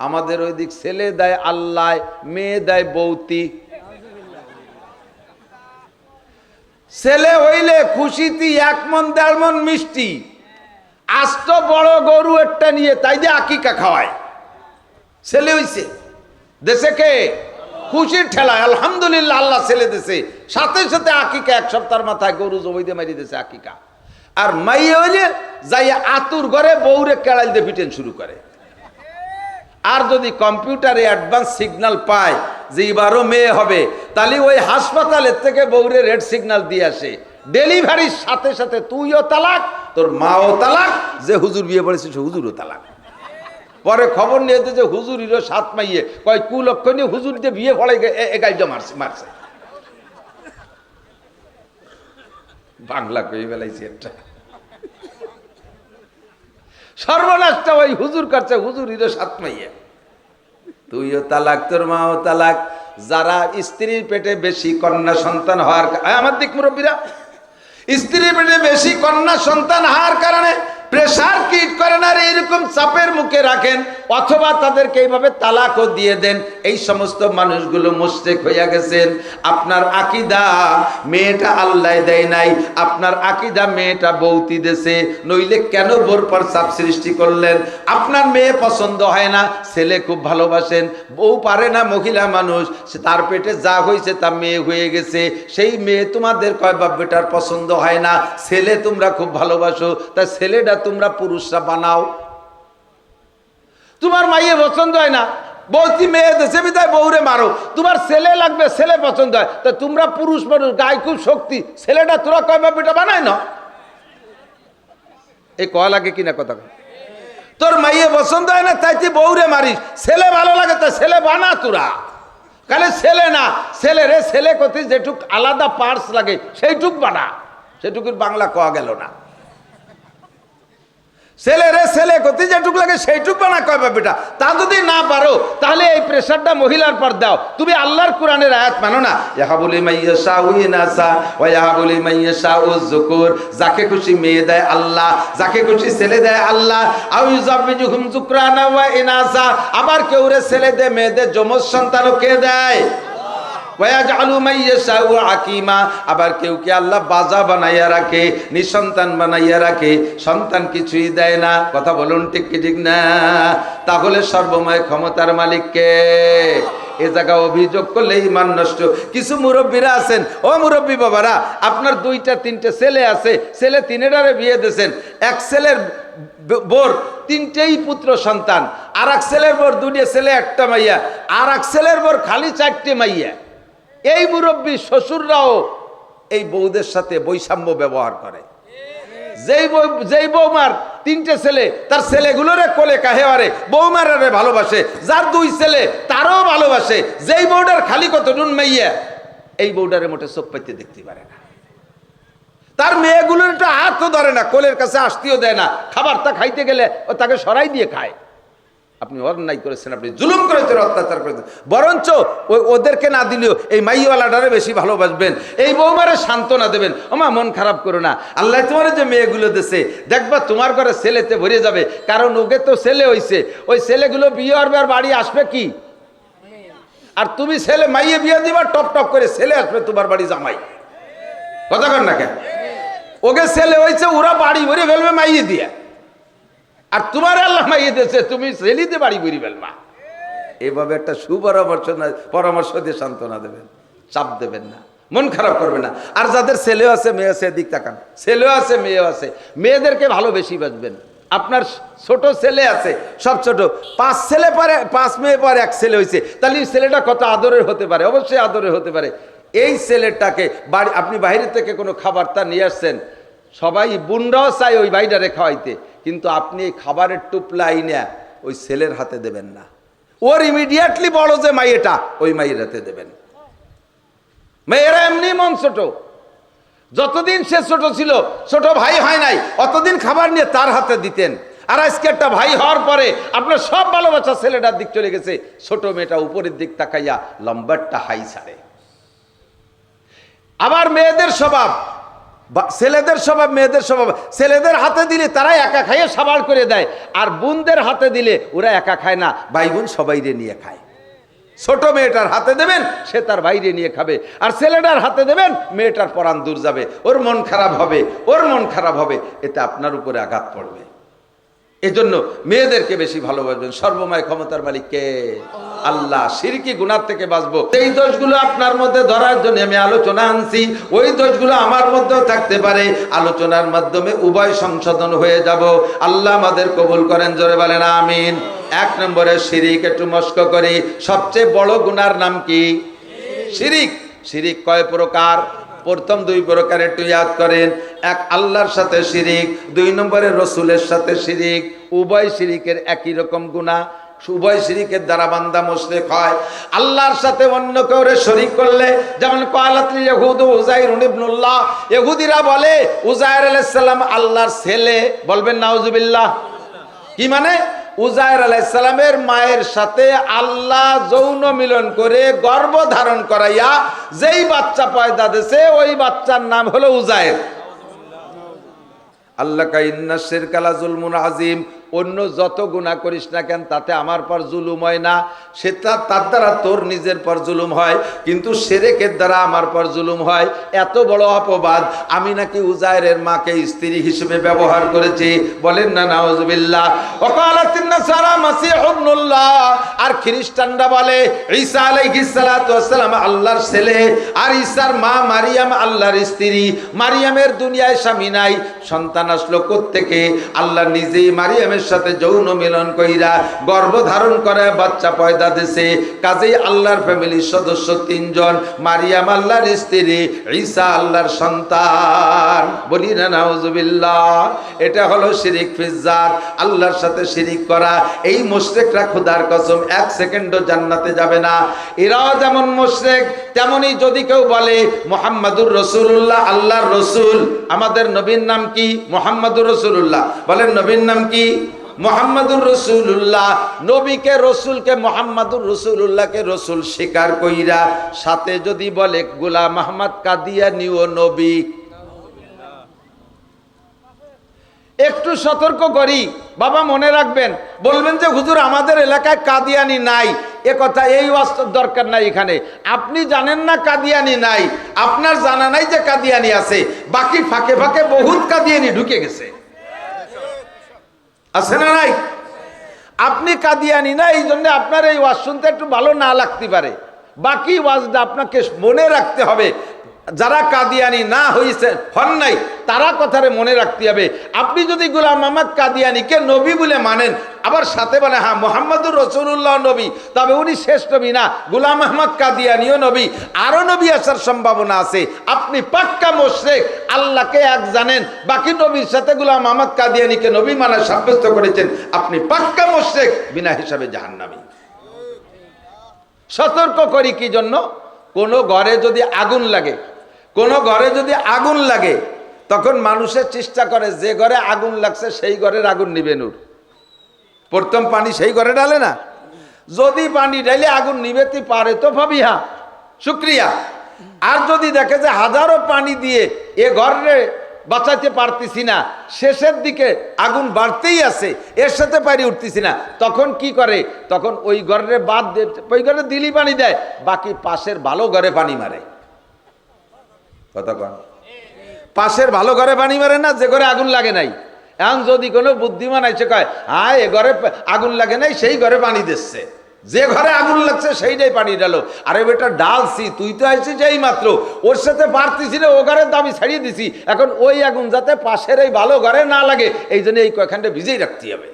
আমাদের ওই দিক ছেলে দেয় আল্লাহ, মেয়ে দেয় বৌতি। ছেলে হইলে খুশিতে 1 মণ 1.5 মণ মিষ্টি, আস্ত বড় গরু একটা নিয়ে তাই দিয়ে আকিকা খাওয়ায়। ছেলে হইছে দেশে কে? খুশির ঠেলায় আলহামদুলিল্লাহ আল্লাহ ছেলে দেশে, সাথে সাথে আকিকা 1 সপ্তাহের মাথায় গরু জবাই দিয়ে মারি দিয়েছে আকিকা। আর মাইয়া হইলে যাই আতুর ঘরে বউরে কেড়াল দিয়ে পিটেন শুরু করে। আর যদি কম্পিউটারে অ্যাডভান্স সিগন্যাল পায় যে এবারও মেয়ে হবে, তাহলে ওই হাসপাতালের থেকে বউরে রেড সিগন্যাল দিয়ে আসে। ডেলিভারির সাথে সাথে তুইও তালাক, তোর মাও তালাক, যে হুজুর বিয়ে পড়েছে সে হুজুরও তালাক। পরে খবর নিয়ে যে হুজুরিরও 7 মাইয়ে, কয় কুলক্ষ নিয়ে হুজুর দিয়ে বিয়ে ফলে এগাইটা মারছে। বাংলা কই বেলাইছি একটা সর্বনাশটা ওই হুজুর কাছে, হুজুরিরও 7 মাইয়ে, তুইও তালাক, তোর মাও তালাক। যারা স্ত্রীর পেটে বেশি কন্যা সন্তান হওয়ার, আমার দিক মুরব্বীরা, স্ত্রীর পেটে বেশি কন্যা সন্তান হওয়ার কারণে প্রেসার কিট করেন আর এইরকম চাপের মুখে রাখেন, অথবা তাদেরকে এইভাবে তালাকও দিয়ে দেন, এই সমস্ত মানুষগুলো মুশরিক হইয়া গেছেন। আপনার আকীদা মেয়েটা আল্লাহ দেয় নাই, আপনার আকীদা মেয়েটা বৌতি দেছে, নইলে কেন বোর পর চাপ সৃষ্টি করলেন? আপনার মেয়ে পছন্দ হয় না, ছেলে খুব ভালোবাসেন, বউ পারে না, মহিলা মানুষ, সে তার পেটে যা হয়েছে তা মেয়ে হয়ে গেছে, সেই মেয়ে তোমাদের কয় বাপ বেটার পছন্দ হয় না, ছেলে তোমরা খুব ভালোবাসো, তা ছেলেটা তোমরা পুরুষরা বানাও। তোমার মাইয়ে পছন্দ হয় না, বৌতি মেয়ে দেশে বিদায় বউরে মারো, তোমার ছেলে লাগবে, ছেলে পছন্দ হয়, তা তোমরা পুরুষ মানুষ, গায়ে খুব শক্তি, ছেলেটা তোরা কয় বাপ বেটা বানায় না। এই কয় লাগে কিনা কথা? তোর মাইয়ে পছন্দ হয় না তাই তুই বউরে মারিস, ছেলে ভালো লাগে তা ছেলে বানা তোরা। কালে ছেলে না, ছেলে রে ছেলে কথি যেটুক আলাদা পার্টস লাগে সেইটুক বানা, সেটুকুর বাংলা কওয়া গেল না। ছেলে রে ছেলে কথি যেটুক লাগে সেইটুক বানা কয় বা বেটা, তা যদি না পারো তাহলে এই প্রেসারটা মহিলার পর দাও। তুমি আল্লাহর কোরআনের আয়াত মানো না, ইয়াহাবুলি মাইয়াশাউ ইনাসা ওয়া ইয়াহাবুলি মাইয়াশাউ যুকুর, যাকে খুশি মেয়ে দেয় আল্লাহ, যাকে খুশি ছেলে দেয় আল্লাহ। আও ইউযাবিজুহুম যুকরানা ওয়া ইনাসা, আবার কেউ রে ছেলে দেয়, মেয়েদের যমজ সন্তানও কে দেয়? আবার কেউ কে আল্লাহ বাজা বানাইয়া রাখে, নিঃসন্তান বানাইয়া রাখে, সন্তান কিছুই দেয় না। কথা বলুন ঠিক কি ঠিক না? তাহলে সর্বময় ক্ষমতার মালিককে এ জায়গা অভিযোগ করলে ঈমান নষ্ট। কিছু মুরব্বীরা আছেন, ও মুরব্বী বাবারা, আপনার 2টা 3টে ছেলে আছে, ছেলে 3টারে বিয়ে দিয়েছেন, এক ছেলের বোর 3টেই পুত্র সন্তান, আর এক ছেলের বোর 2টে ছেলে 1টা মাইয়া, আর এক ছেলের বোর খালি 4টে মাইয়া। এই মুরব্বী শ্বশুররাও এই বউদের সাথে বৈষম্য ব্যবহার করে। যেই বৌমার 3টে ছেলে, তার ছেলেগুলোরে কোলে কাহেওয়ারে বৌমারে ভালোবাসে, যার 2 ছেলে তারও ভালোবাসে। যেই বউটার খালি কত নুন মাইয়া, এই বউটারে মোটে চোখ পাইতে দেখতে পারে না, তার মেয়েগুলোর একটা হাতও ধরে না, কোলের কাছে আসতেও দেয় না, খাবারটা খাইতে গেলে ও তাকে সরাই দিয়ে খায়। আপনি অন্যায় করেছেন, আপনি জুলুম করেছেন, অত্যাচার করেছেন। বরঞ্চ ওদেরকে না দিলেও এই মাইওয়ালাটারে বেশি ভালোবাসবেন, এই বৌমারে সান্ত্বনা দেবেন, ওমা মন খারাপ করো না, আল্লাহ তোমার যে মেয়েগুলো দেশে দেখবা তোমার ঘরে ছেলেতে ভরে যাবে, কারণ ওকে তো ছেলে হইছে, ওই ছেলেগুলো বিয়ে হবে আর বাড়ি আসবে কি? আর তুমি ছেলে মাইয়ে বিয়ে দিবা, টপ টপ করে ছেলে আসবে তোমার বাড়ি জামাই। কথা কর না কেন? ওকে ছেলে হয়েছে, ওরা বাড়ি ভরে ফেলবে মাইয়ে দিয়ে, আর তোমার আল্লাহ মাইয়ে দিয়েছে, তুমি ছেলিতে বাড়ি ভরে ফেলবা। এভাবে একটা পরামর্শ দিয়ে সান্ত্বনা দেবেন, চাপ দেবেন না, মন খারাপ করবে না। আর যাদের ছেলেও আছে মেয়ে আছে, দিক তাকান, ছেলেও আছে মেয়েও আছে, মেয়েদেরকে ভালো বেশি বাসবেন। আপনার ছোট ছেলে আছে, সব ছোট, 5 ছেলে পরে 5 মেয়ে পরে 1 ছেলে হয়েছে, তাহলে ছেলেটা কত আদরের হতে পারে? অবশ্যই আদরের হতে পারে। এই ছেলেটাকে বাড়ি, আপনি বাইরে থেকে কোনো খাবারটা নিয়ে আসছেন, সবাই বোনরাও চায় ওই বাইটারে খাওয়াইতে, কিন্তু আপনি এই খাবারের টুপলা আইনা ওই ছেলের হাতে দেবেন না, ওর ইমিডিয়েটলি বড় যে মাইয়েটা, ওই মাইয়ের হাতে দেবেন। মেয়েরা এমনি মন ছোট, যতদিন সে ছোট ছিল, ছোট ভাই হয় নাই, অতদিন খাবার নিয়ে তার হাতে দিতেন। আর আজকে একটা ভাই হওয়ার পরে আপনার সব ভালোবাসা ছেলেটার দিক চলে গেছে, ছোট মেয়েটা উপরের দিক তাকাইয়া লম্বারটা হাই ছাড়ে। আবার মেয়েদের স্বভাব, ছেলেদের স্বভাব মেয়েদের স্বভাব, ছেলেদের হাতে দিলে তারা একা খাইয়ে সাবাড় করে দেয়, আর বোনদের হাতে দিলে ওরা একা খায় না, ভাই বোন সবাইরে নিয়ে খায়। ছোট মেয়েটার হাতে দেবেন, সে তার বাইরে নিয়ে খাবে, আর ছেলেটার হাতে দেবেন, মেয়েটার পরাণ দূর যাবে, ওর মন খারাপ হবে, ওর মন খারাপ হবে, এতে আপনার উপরে আঘাত পড়বে। এজন্য মেয়েদেরকে বেশি ভালোবাসবেন। সর্বময় ক্ষমতার মালিক কে? আল্লাহ। শিরকি গুনাহ থেকে বাঁচবো, এই দোষগুলো আপনার মধ্যে ধরার জন্য আমি আলোচনা আনছি। ওই দোষগুলো আমার মধ্যেও থাকতে পারে, আলোচনার মাধ্যমে উভয় সংশোধন হয়ে যাব। আল্লাহ আমাদের কবুল করেন, জোরে বলেন আমিন। এক নম্বরে শিরিক, একটু মস্ক করি। সবচেয়ে বড় গুনার নাম কি? শিরিক। শিরিক কয় প্রকার? প্রথম দুই প্রকার একটু ইয়াদ করেন। এক, আল্লাহর সাথে শিরিক। দুই নম্বরে রসুলের সাথে শিরিক। উভয় শিরিকের একই রকম গুনাহ। উভয় শিরিকের দ্বারা বান্দা মুশরিক হয়। আল্লাহর সাথে অন্য কাউরে শরীক করলে, যেমন কালাতুল ইয়াহুদ উযাইর ইবনুল্লাহ, ইহুদিরা বলে উযাইর আলাইহিস সালাম আল্লাহর ছেলে। বলবেন নাউজুবিল্লাহ। কি মানে? উযাইর আলাইহিস সালামের মায়ের সাথে আল্লাহ যৌন মিলন করে গর্ভ ধারণ করাইয়া যেই বাচ্চা পয়দা দিয়েছে, ওই বাচ্চার নাম হলো উযাইর। আল্লাহ কা ইন্না শিরকা লা যুলমুন আযীম। অন্য যত গুনাহ করিস না কেন, তাতে আমার পর জুলুম হয় না, সেটা তার দ্বারা তোর নিজের পর জুলুম হয়, কিন্তু শিরকের দ্বারা আমার পর জুলুম হয়। এত বড় অপবাদ। আমি নাকি উযাইরের মাকে স্ত্রী হিসেবে ব্যবহার করেছি। বলেন না নাউজুবিল্লাহ। ওয়াকালাতিন নাসারা মাসীহ ইবনুল্লাহ। আর খ্রিস্টানরা বলে ঈসা আলাইহিস সালাতু ওয়াস সালাম আল্লাহর ছেলে, আর ঈসার মা মারিয়াম আল্লাহর স্ত্রী। মারিয়ামের দুনিয়ায় স্বামী নাই, সন্তান আসলো কোত্থেকে? আল্লাহ নিজেই মারিয়ামের সাথে যৌন মিলন কইরা গর্ভ ধারণ করে বাচ্চা পয়দা দিছে। কাজেই আল্লাহর ফ্যামিলির সদস্য তিনজন। মারিয়াম আল্লাহর স্ত্রী, ঈসা আল্লাহর সন্তান। বলি না নাউজুবিল্লাহ। এটা হলো শিরিক ফিজ্জাত, আল্লাহর সাথে শিরিক করা। এই মুশরিকরা খোদার কসম এক সেকেন্ডও জান্নাতে যাবে না। এরাও যেমন মুশরিক, তেমনি যদি কেউ বলে মুহাম্মাদুর রাসূলুল্লাহ আল্লাহর রাসূল, আমাদের নবীর নাম কি? মুহাম্মাদুর রাসূলুল্লাহ। বলেন নবীর নাম কি? মুহাম্মাদুর রাসূলুল্লাহ। নবীকে রসুলকে মুহাম্মাদুর রাসূলুল্লাহকে রসুল স্বীকার কইরা সাথে যদি বলে গোলাম আহমদ কাদিয়ানী ও নবী, একটু সতর্ক করি বাবা, মনে রাখবেন। বলবেন যে হুজুর আমাদের এলাকায় কাদিয়ানী নাই, এ কথা এই ওয়াস্তব দরকার নাই। এখানে আপনি জানেন না কাদিয়ানী নাই, আপনার জানা নাই যে কাদিয়ানী আছে, বাকি ফাঁকে ফাঁকে বহুত কাদিয়ানী ঢুকে গেছে, আছে না নাই? আপনি কাদিয়ানী না, এই জন্য আপনার এই ওয়াজ শুনতে একটু ভালো না লাগতে পারে, বাকি ওয়াজটা আপনাকে মনে রাখতে হবে। যারা কাদিয়ানী না হইছে হন নাই, তারা কথারে মনে রাখতে হবে। আপনি যদি গোলাম আহমদ কাদিয়ানীকে নবী বলে মানেন, আবার সাথে বলে হ্যাঁ মুহাম্মাদুর রাসূলুল্লাহ নবী, তবে উনি শেষ নবী না, গোলাম আহমদ কাদিয়ানীও নবী, আরো নবী আসার সম্ভাবনা আছে। আপনি পাক্কা মুশরিক, আল্লাহকে এক জানেন, বাকি নবীর সাথে গোলাম আহমদ কাদিয়ানীকে নবী মানা সাব্যস্ত করেছেন, আপনি পাক্কা মুশরিক, বিনা হিসাবে জাহান্নামী। সতর্ক করি কি জন্য? কোন ঘরে যদি আগুন লাগে, কোন ঘরে যদি আগুন লাগে, তখন মানুষের চেষ্টা করে যে ঘরে আগুন লাগছে সেই ঘরের আগুন নিবে নূর। প্রথম পানি সেই ঘরে ঢালে না? যদি পানি ঢালে আগুন নিবেতে পারে তো ভাবিয়া শুক্রিয়া। আর যদি দেখে যে হাজারো পানি দিয়ে এ ঘরে বাঁচাইতে পারতেছি না, শেষের দিকে আগুন বাড়তেই আছে, এর সাথে পারি উঠতেছি না, তখন কি করে? তখন ওই ঘরে বাদ দিয়ে ওই ঘরে দিলি পানি দেয়, বাকি পাশের ভালো ঘরে পানি মারে। কথা কন, পাশের ভালো ঘরে পানি মারে না, যে ঘরে আগুন লাগে নাই। এখন যদি কোনো বুদ্ধিমান এসে কয় হ্যাঁ এ ঘরে আগুন লাগে নাই, সেই ঘরে পানি দিচ্ছে, যে ঘরে আগুন লাগছে সেইটাই পানি ডালো। আরে বেটা ডালছি, তুই তো আসছিস এই মাত্র, ওর সাথে পারতেছি না, ও ঘরের দাবি ছাড়িয়ে দিছি, এখন ওই আগুন যাতে পাশের এই ভালো ঘরে না লাগে, এই জন্য এই কয়েকখানটা ভিজেই রাখতে হবে,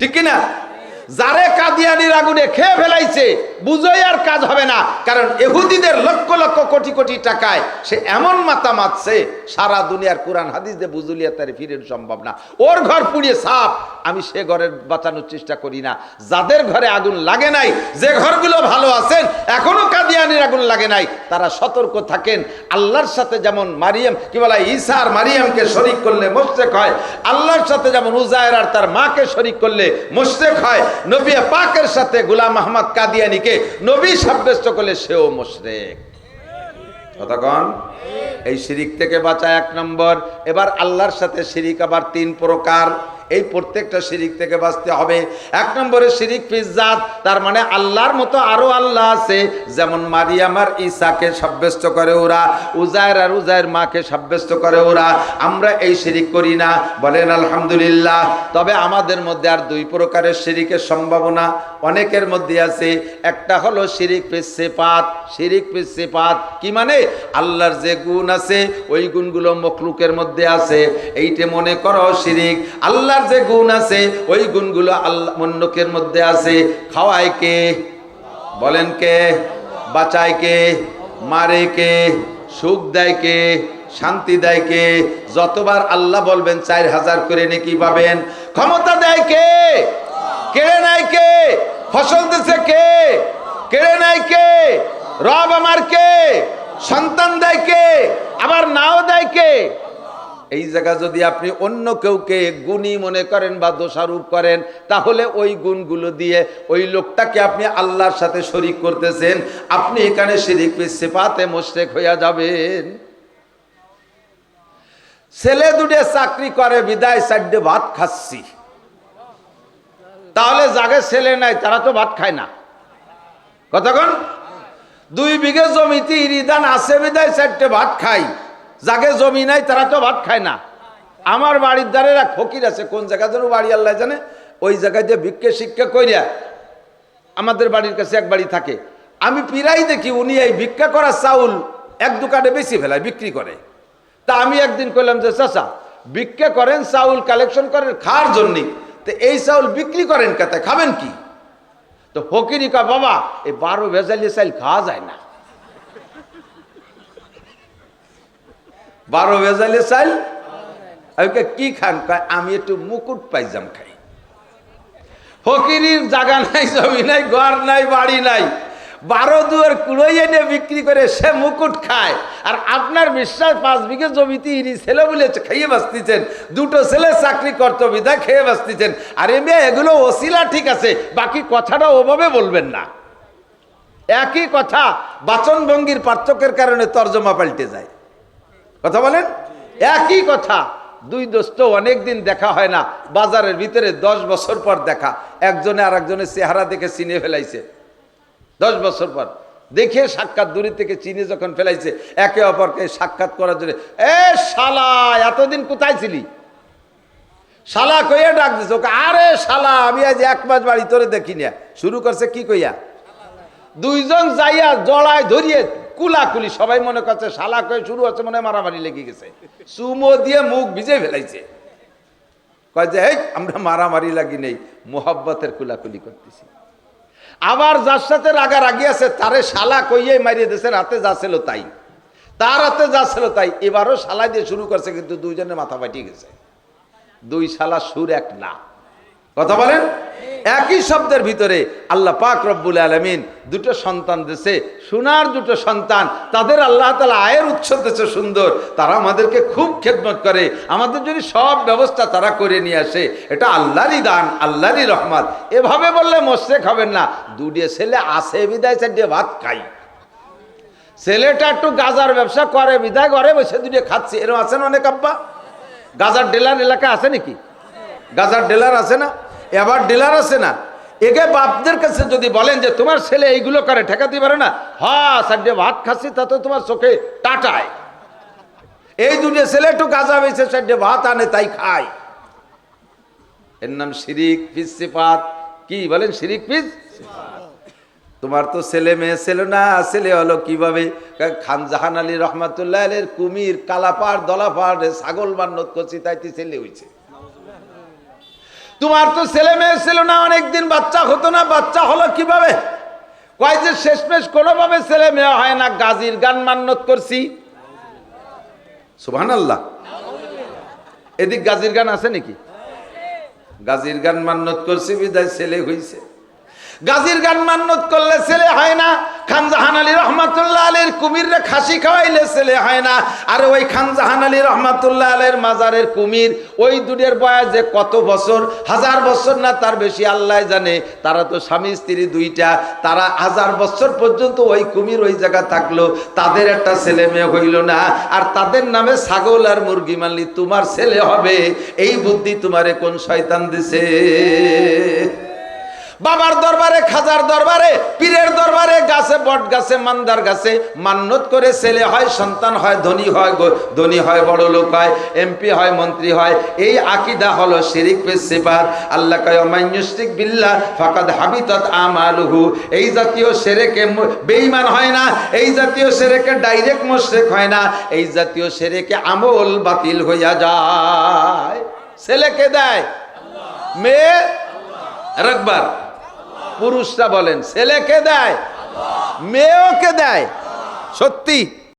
ঠিক কিনা? যারে কাদিয়ানির আগুনে খেয়ে ফেলাইছে বুঝোই আর কাজ হবে না, কারণ ইহুদিদের লক্ষ লক্ষ কোটি কোটি টাকায় সে এমন মাথা মারছে, সারা দুনিয়ার কোরআন হাদিস দিয়ে বুঝুলিয়া তার ফিরে সম্ভব না। ওর ঘর পুড়িয়ে সাপ, আমি সে ঘরের বাঁচানোর চেষ্টা করি না। যাদের ঘরে আগুন লাগে নাই, যে ঘরগুলো ভালো আছেন এখনো কাদিয়ানির আগুন লাগে নাই, তারা সতর্ক থাকেন। আল্লাহর সাথে যেমন মারিয়াম কি বলা ঈসা আর মারিয়ামকে শরীক করলে মুশরিক হয়, আল্লাহর সাথে যেমন উযায়ের আর তার মাকে শরীক করলে মুশরিক হয়, নবী পাকের সাথে গোলাম আহমদ কাদিয়ানীকে নবী সাব্যস্ত করলে সেও মুশরিক। কতক্ষণ? এই শিরিক থেকে বাঁচা 1 নম্বর। এবার আল্লাহর সাথে শিরিক আবার 3 প্রকার। এই প্রত্যেকটা শিরিক থেকে বাঁচতে হবে। 1 নম্বরে শিরিক ফিজ্জাত, তার মানে আল্লাহর মতো আরো আল্লাহ আছে, যেমন মারিয়াম আর ঈসাকে সাব্যস্ত করে ওরা, উজায়ের আর উজায়ের মাকে সাব্যস্ত করে ওরা। আমরা এই শিরিক করি না, বলেন আলহামদুলিল্লাহ। তবে আমাদের মধ্যে আর 2 প্রকারের শিরিকের সম্ভাবনা অনেকের মধ্যে আছে। একটা হলো শিরিক ফিস সিফাত। শিরিক ফিস সিফাত কি মানে? আল্লাহর যে গুণ আছে ওই গুণগুলো মখলুকের মধ্যে আছে, এইটা মনে করো শিরিক। আল্লাহর যে গুণ আছে ওই গুণগুলো আল্লাহ মন্নকের মধ্যে আছে। খাওয়ায় কে? বলেন কে? বাঁচায় কে? মারে কে? সুখ দেয় কে? শান্তি দেয় কে? যতবার আল্লাহ বলবেন 4000 করে নেকি পাবেন। ক্ষমতা দেয় কে? কেড়ে নেয় কে? ফসল দিছে কে? কেড়ে নেয় কে? রব আমার কে? সন্তান দেয় কে? আবার নাও দেয় কে? এই জায়গা যদি আপনি অন্য কেউকে গুণী মনে করেন বা দোষারোপ করেন, তাহলে ওই গুণগুলো দিয়ে ওই লোকটাকে আপনি আল্লাহর সাথে শরীক করতেছেন। আপনি এখানে শিরিক ফিস সিফাতে মুশরিক হইয়া যাবেন। ছেলে দুটো চাকরি করে বিদায় 4 ভাত খাচ্ছি, তাহলে যাকে ছেলে নাই তারা তো ভাত খায় না। কতক্ষণ? 2 বিঘে জমিতে ইরিদান আছে বিদায় 4 ভাত খাই, যাকে জমি নাই তারা তো ভাত খায় না। আমার বাড়ির ধারে এক ফকির আছে, কোন জায়গা যেন বাড়ি আল্লাহ জানে, ওই জায়গায় যে ভিক্ষে শিক্ষা কইরা আমাদের বাড়ির কাছে এক বাড়ি থাকে। আমি প্রায় দেখি উনি এই ভিক্ষা করা চাউল এক দোকানে বেশি ফেলায়, বিক্রি করে। তা আমি একদিন কইলাম যে চাচা, ভিক্ষা করেন, চাউল কালেকশন করেন খাওয়ার জন্যে, তো এই চাউল বিক্রি করেন কাতে, খাবেন কি? তো ফকিরি কয়, বাবা এই 12 ভেজালি চাল খাওয়া যায় না। 12 ভেজালি চাল কি খান? কয় আমি একটু মুকুট পাইজাম খাই। ফকিরির জায়গা নাই, জমি নাই, ঘর নাই, বাড়ি নাই, 12 দুয়ার কুড়োই এনে বিক্রি করে সে মুকুট খায়। আর আপনার বিশ্বাস 5 বিঘে জমিতে ইরি ছেলে বলে খেয়ে বাঁচতেছেন, 2টো ছেলে চাকরি করতো বিধায় খেয়ে বাঁচতেছেন। আরে মেয়ে, এগুলো ওসিলা ঠিক আছে, বাকি কথাটা ওভাবে বলবেন না। একই কথা বাচনভঙ্গির পার্থক্যের কারণে তর্জমা পাল্টে যায়। কথা বলেন? একই কথা। 2 দোস্ত অনেকদিন দেখা হয় না, বাজারের ভিতরে 10 বছর পর দেখা, একজনে আর একজনের চেহারা দেখে চিনে ফেলাইছে। 10 বছর পর দেখে সাক্ষাৎ দূরে থেকে চিনে যখন ফেলাইছে, একে অপরকে সাক্ষাৎ করার জন্য, এ শালা এতদিন কোথায় ছিলি? শালা কইয়া ডাক দিছে ওকে, আরে শালা আমি আজ 1 মাস বাড়ি তোরে দেখি না। শুরু করছে কি কইয়া, 2 জন যাইয়া জড়ায় ধরিয়ে কুলাকুলি, সবাই মনে করছে শালা কয়ে শুরু হচ্ছে, মনে মারামারি লেগে গেছে। চুমো দিয়ে মুখ ভিজে ফেলাইছে। কয় যে এই আমরা মারামারি লাগি নেই, মোহাব্বতের কুলাকুলি করতেছি। আবার যার সাথে রাগারাগি আছে তারে শালা কইয়াই মারিয়ে দিয়েছে, রাতে যা ছিল তাই, তার রাতে যা ছিল তাই। এবারও শালা দিয়ে শুরু করছে, কিন্তু 2 জনের মাথা ফাটিয়ে গেছে। 2 শালা সুর এক না। কথা বলেন? একই শব্দের ভিতরে আল্লাহ পাক রব্বুল আলামিন 2টো সন্তান দিয়েছে, সোনার 2টো সন্তান। তাদের আল্লাহ তাআলা আয়ের উৎস দিয়েছে সুন্দর, তারা আমাদেরকে খুব খেদমত করে, আমাদের জন্য সব ব্যবস্থা তারা করে নিয়ে আসে। এটা আল্লাহরই দান, আল্লাহরই রহমত। এভাবে বললে মুশরিক হবেন না। 2টো ছেলে আছে বিদায় 4 ভাত খাই। ছেলেটা একটু গাজার ব্যবসা করে বিদায় ঘরে বসে 2টো খাচ্ছে, এরকম আছেন অনেক আব্বা। গাজার ডিলার এলাকা আছে নাকি? গাজার ডিলার আছে না? এবার ডিলার আছে না? একে বাপদের কাছে যদি বলেন যে তোমার ছেলে এইগুলো করে, ঠেকাতে পারে না? হ্যাঁ, 4 ভাত খাচ্ছি তাতে তোমার চোখে টাটায়। এই 2টো ছেলে একটু গাজা বেছে 4 ভাত আনে তাই খায়। এর নাম শিরিক ফিস সিফাত। কি বলেন? শিরিক ফিস সিফাত। তোমার তো ছেলে মেয়ে ছিল না, ছেলে হলো কিভাবে? খান জাহান আলী রহমাতুল্লাহ আলাইহির কুমির কালাপাড় দলাপাড় ছাগল বান্নত করছি তাইতে ছেলে হইছে। তোমার তো ছেলে মেয়ে ছিল না, অনেকদিন বাচ্চা হতো না, বাচ্চা হলো কিভাবে? কয় যে শেষমেশ কোনোভাবে ছেলে মেয়ে হয় না, গাজীর গান মান্নত করছি। সুবহানাল্লাহ। এদিক গাজীর গান আছে নাকি? গাজীর গান মান্নত করছি বিদায় ছেলে হইছে। গাজীর গান মান্নত করলে ছেলে হয় না, খান জাহান আলী রহমাতুল্লাহ আলীর কুমিররে খাসি খাওয়াইলে ছেলে হয় না। আর ওই খান জাহান আলী রহমাতুল্লাহ আলীর মাজারের কুমির, ওই দুটের বয়স যে কত বছর, 1000 বছর না তার বেশি আল্লাহ জানে। তারা তো স্বামী স্ত্রী দুইটা, তারা 1000 বছর পর্যন্ত ওই কুমির ওই জায়গা থাকলো, তাদের একটা ছেলে মেয়ে হইল না। আর তাদের নামে ছাগল আর মুরগি মানলি তোমার ছেলে হবে, এই বুদ্ধি তোমারে কোন শয়তান দিছে? বাবার দরবারে, খাজার দরবারে, পীরের দরবারে, গাছে, বট গাছে, মান্দার গাছে মান্নত করে ছেলে হয়, সন্তান হয়, ধনী হয়, বড় লোক হয়, এমপি হয়, মন্ত্রী হয়। এই আকীদা হলো শিরিক ফিস সিফাত। আল্লাহ কয় মান ইউশরিক বিল্লাহ ফাকাদ হাবিতাত আমালুহু। এই জাতীয় শিরকে বেঈমান হয় না, এই জাতীয় শিরকে ডাইরেক্ট মুশরিক হয় না, এই জাতীয় শিরকে আমল বাতিল হইয়া যায়। ছেলেকে দেয় আল্লাহ, মেয়ে আরেকবার পুরুষরা বলেন ছেলেকে দেয়, মেয়েওকে দেয়। সত্যি